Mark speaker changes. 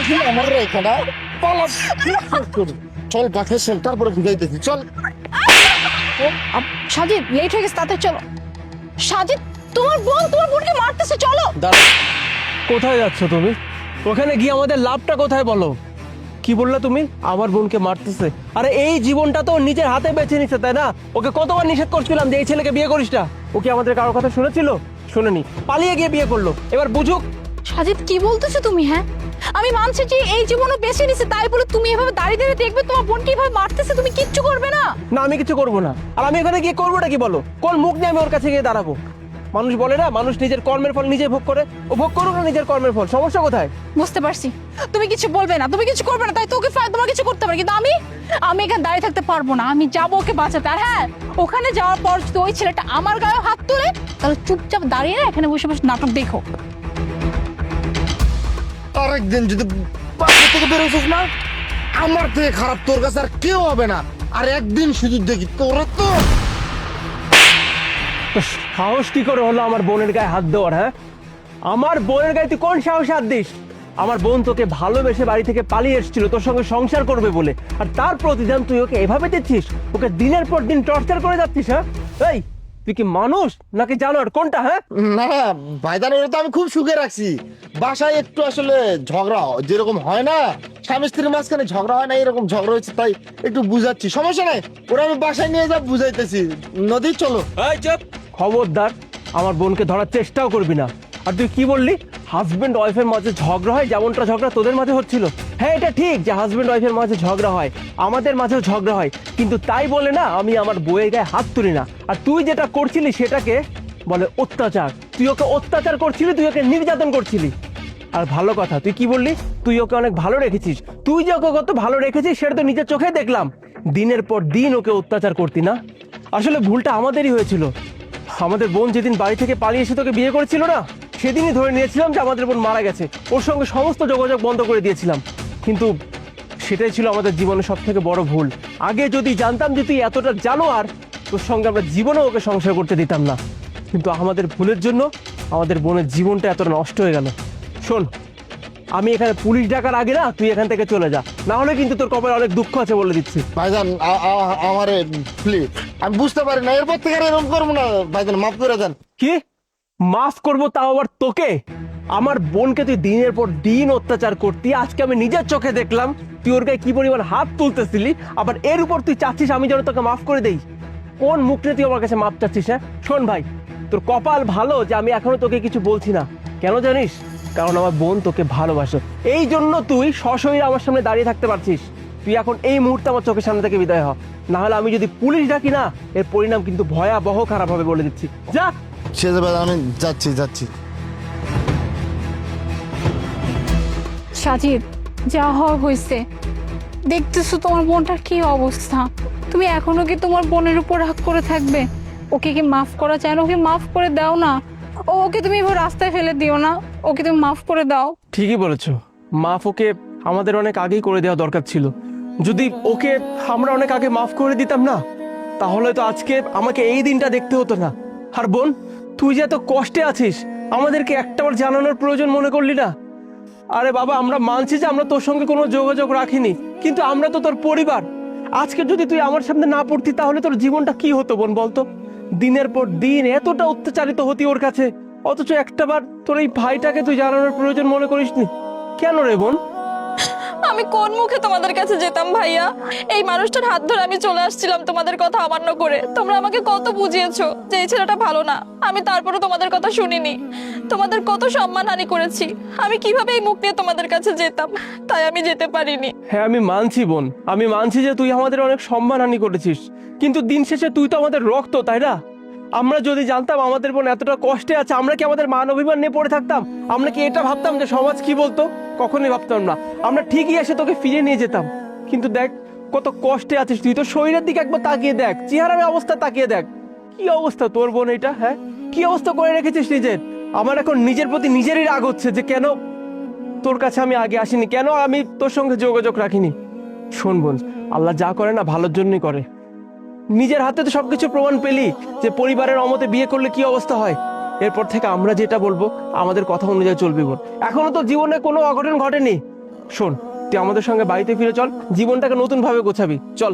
Speaker 1: আসলে আমার রেখা না পালা চল বাসে চল তারপরে বুঝাইতেছি চল।
Speaker 2: সাজিদ লেট হয়ে গেছে, তাড়াতাড়ি চলো। সাজিদ, তোমার বোনকে মারতেছে, চলো।
Speaker 3: দাঁড়া, কোথায় যাচ্ছ তুমি? ওখানে গিয়ে আমাদের লাভটা কোথায় বলো? কি বললে তুমি? আমার বোনকে মারতেছে? আরে এই জীবনটা তো ওর নিজের হাতে বেছে নিচ্ছে, তাই না? ওকে কতবার নিষেধ করছিলাম যে এই ছেলেকে বিয়ে করিস না। ও কি আমাদের কারোর কথা শুনেছিল? শুনেনি, পালিয়ে গিয়ে বিয়ে করলো। এবার বুঝুক।
Speaker 2: সাজিদ, কি বলতেছো তুমি? হ্যাঁ, আমি মানছি যে এই জীবনও বেছে নিছে, তাই বলে তুমি এভাবে দাঁড়িয়ে দাঁড়িয়ে দেখবে তোমার বোনকে এভাবে মারতেছে, তুমি কিচ্ছু করবে না?
Speaker 3: না, আমি কিছু করবো না। আর আমি এখানে গিয়ে করবোটা কি বলো? কোন মুখ নিয়ে আমি ওর কাছে গিয়ে দাঁড়াবো? মানুষ বলে না, মানুষ নিজের কর্মের ফল নিজে ভোগ করে। ও ভোগ করুক না নিজের কর্মের ফল, সমস্যা কোথায়?
Speaker 2: বুঝতে পারছি তুমি কিছু বলবে না, তুমি কিছু করবে না, তাই তোকে তোমার কিছু করতে পারে, কিন্তু আমি এখানে দাঁড়িয়ে থাকতে পারবো না। আমি যাবো ওকে বাঁচাতে। আর হ্যাঁ, ওখানে যাওয়ার পর যদি ওই ছেলেটা আমার গায়ে হাত তোলে, তাহলে চুপচাপ দাঁড়িয়ে না এখানে বসে বসে নাটক দেখো।
Speaker 1: আরেকদিন যদি বাসা থেকে বেরোছিস না, আমার থেকে খারাপ তোর কাছে আর কেউ হবে না। আর একদিন শুধু দেখি তোরা তো
Speaker 3: তো সাহস কি করে হলো আমার বোনের গায়ে হাত দেওয়ার? হ্যাঁ, আমার বোনের গায়ে তুই কোন সাহসে হাত দিস? আমার বোন তোকে ভালোবেসে বাড়ি থেকে পালিয়ে এসেছিল তোর সঙ্গে সংসার করবে বলে, আর তার প্রতিদান তুই ওকে এভাবে দিচ্ছিস, ওকে দিনের পর দিন টর্চার করে যাচ্ছিস। হ্যাঁ, এই তুই কি মানুষ নাকি জানোয়ার, কোনটা? হ্যাঁ,
Speaker 1: না ভাইজান, ওরা তো আমি খুব সুখে রাখছি। বাসায় একটু আসলে ঝগড়া যেরকম হয় না, স্বামী স্ত্রীর মাঝখানে ঝগড়া হয় না, এরকম ঝগড়া হয়েছে, তাই একটু বুঝাচ্ছি। সমস্যা নাই, ওরা আমি বাসায় নিয়ে যা বুঝাইতেছি। নদী চলো।
Speaker 3: এই চুপ, খবরদার আমার বোনকে ধরার চেষ্টাও করবি না। আর তুই কি বললি হাজবেন্ড ওয়াইফের মাঝে ঝগড়া হয়, যেমনটা ঝগড়া তোদের মাঝে হচ্ছিল? হ্যাঁ, এটা ঠিক যে হাজবেন্ড ওয়াইফের মাঝে ঝগড়া হয়, আমাদের মাঝেও ঝগড়া হয়, কিন্তু তাই বলে না আমি আমার বউয়ের গায়ে হাত তুলি না। আর তুই যেটা করছিলি সেটাকে বলে অত্যাচার। তুই ওকে অত্যাচার করছিলি, তুই ওকে নির্যাতন করছিলি। আর ভালো কথা, তুই কি বললি তুই ওকে অনেক ভালো রেখেছিস। তুই যে ওকে কত ভালো রেখেছিস সেটা তো নিজের চোখে দেখলাম। দিনের পর দিন ওকে অত্যাচার করতি না? আসলে ভুলটা আমাদেরই হয়েছিল। আমাদের বোন যেদিন বাড়ি থেকে পালিয়ে এসে তোকে বিয়ে করেছিল না, সেদিনই ধরে নিয়েছিলাম যে আমাদের বোন মারা গেছে, ওর সঙ্গে সমস্ত যোগাযোগ বন্ধ করে দিয়েছিলাম। কিন্তু সেটাই ছিল আমাদের জীবনে সব থেকে বড় ভুল। আগে যদি জানতাম যে তুই এতটা জানোয়ার, তোর সঙ্গে আমরা জীবনেও ওকে সংসার করতে দিতাম না। কিন্তু আমাদের ভুলের জন্য আমাদের বোনের জীবনটা এতটা নষ্ট হয়ে গেল। শোন, আমি এখানে পুলিশ ডাকার আগে না তুই এখান থেকে চলে যা, না হলে কিন্তু তোর কপালে অনেক দুঃখ আছে বলে দিচ্ছি।
Speaker 1: ভাইজান আমারে প্লিজ, আমি বুঝতে পারি না, এরপর থেকে আর এরকম করবো না। ভাইজান মাফ করে দেন।
Speaker 3: কি মাফ করবো, তাও আবার তোকে? আমার বোনকে তুই দিনের পর দিন অত্যাচার করতি, আজকে আমি নিজের চোখে দেখলাম তুই ওর গায়ে কি পরিমাণ হাত তুলতেছিলি, আবার এর উপর তুই চাচ্ছিস আমি যেন তোকে মাফ করে দেই? কোন মুখ নিয়ে তুই আমার কাছে মাফ চাচ্ছিস? হ্যাঁ, শোন ভাই, তোর কপাল ভালো যে আমি এখনো তোকে কিছু বলছি না। কেন জানিস? কারণ আমার বোন তোকে ভালোবাসে, এই জন্য তুই সশরীরে আমার সামনে দাঁড়িয়ে থাকতে পারছিস। তুই এখন এই মুহূর্তে আমার চোখের সামনে থেকে বিদায় হ, না হলে আমি যদি পুলিশ ডাকি না, এর পরিণাম কিন্তু ভয়াবহ খারাপ হবে বলে দিচ্ছি। যা।
Speaker 1: সে যাবে, আমি যাচ্ছি।
Speaker 2: সাজিদ, যা হওয়ার হয়েছে, দেখতেছো তোমার বোনটার কি অবস্থা। তুমি এখনো কি তোমার বোনের উপর রাগ করে থাকবে? ওকে কি মাফ করা চায় না? ওকে মাফ করে দাও না। ওকে তুমি এবার রাস্তায় ফেলে দিও না, ওকে তুমি মাফ করে দাও।
Speaker 3: ঠিকই বলেছো, মাফ ওকে আমাদের অনেক আগেই করে দেওয়া দরকার ছিল। যদি ওকে আমরা অনেক আগে মাফ করে দিতাম না, তাহলে তো আজকে আমাকে এই দিনটা দেখতে হতো না। আর বোন, তুই যে এত কষ্টে আছিস, আমাদেরকে একটাবার জানানোর প্রয়োজন মনে করলি না? আরে বাবা, আমরা মানছি যে আমরা তোর সঙ্গে কোনো যোগাযোগ রাখিনি, কিন্তু আমরা তো তোর পরিবার। আজকে যদি তুই আমার সামনে না পড়তি, তাহলে তোর জীবনটা কি হতো বোন বলতো? দিনের পর দিন এতটা অত্যাচারিত হতি ওর কাছে, অথচ একটাবার তোর এই ভাইটাকে তুই জানানোর প্রয়োজন মনে করিসনি। কেন রে বোন?
Speaker 4: আমি কোন মুখে তোমাদের কাছে যেতাম ভাইয়া? এই মানুষটার হাত ধরে আমি চলে আসছিলাম তোমাদের কথা অমান্য করে। তোমরা আমাকে কত বুঝিয়েছো যে এই ছেলেটা ভালো না, আমি তারপরও তোমাদের কথা শুনিনি। তোমাদের কত সম্মানহানি করেছি, আমি কিভাবে এই মুখ নিয়ে তোমাদের কাছে যেতাম? তাই আমি যেতে পারিনি।
Speaker 3: হ্যাঁ, আমি মানছি বোন, আমি মানছি যে তুই আমাদের অনেক সম্মানহানি করেছিস, কিন্তু দিন শেষে তুই তো আমাদের রক্ত, তাই না? আমরা যদি জানতাম আমাদের বোন এতটা কষ্টে আছে, আমরা কি আমাদের মান অভিমান নিয়ে পড়ে থাকতাম? আমরা কি এটা ভাবতাম যে সমাজ কি বলতো? কখনোই ভাবতাম না। আমরা ঠিকই এসে তোকে ফিরে নিয়ে যেতাম, কিন্তু দেখ কত কষ্টে আছিস তুই। তো শরীরের দিকে একবার তাকিয়ে দেখ, চেহারার অবস্থা তাকিয়ে দেখ, কি অবস্থা তোর বোন এটা। হ্যাঁ, কি অবস্থা করে রেখেছিস নিজের। আমার এখন নিজের প্রতি নিজেরই রাগ হচ্ছে যে কেন তোর কাছে আমি আগে আসিনি, কেন আমি তোর সঙ্গে যোগাযোগ রাখিনি। শোন বোন, আল্লাহ যা করে না ভালোর জন্যই করে। নিজের হাতে তো সবকিছু প্রমাণ পেলি যে পরিবারের অমতে বিয়ে করলে কি অবস্থা হয়। এরপর থেকে আমরা যেটা বলবো আমাদের কথা অনুযায়ী চলবি বোন। এখনো তো জীবনে কোনো অঘটন ঘটেনি, শোন, তুই আমাদের সঙ্গে বাড়িতে ফিরে চল, জীবনটাকে নতুন ভাবে গোছাবি, চল।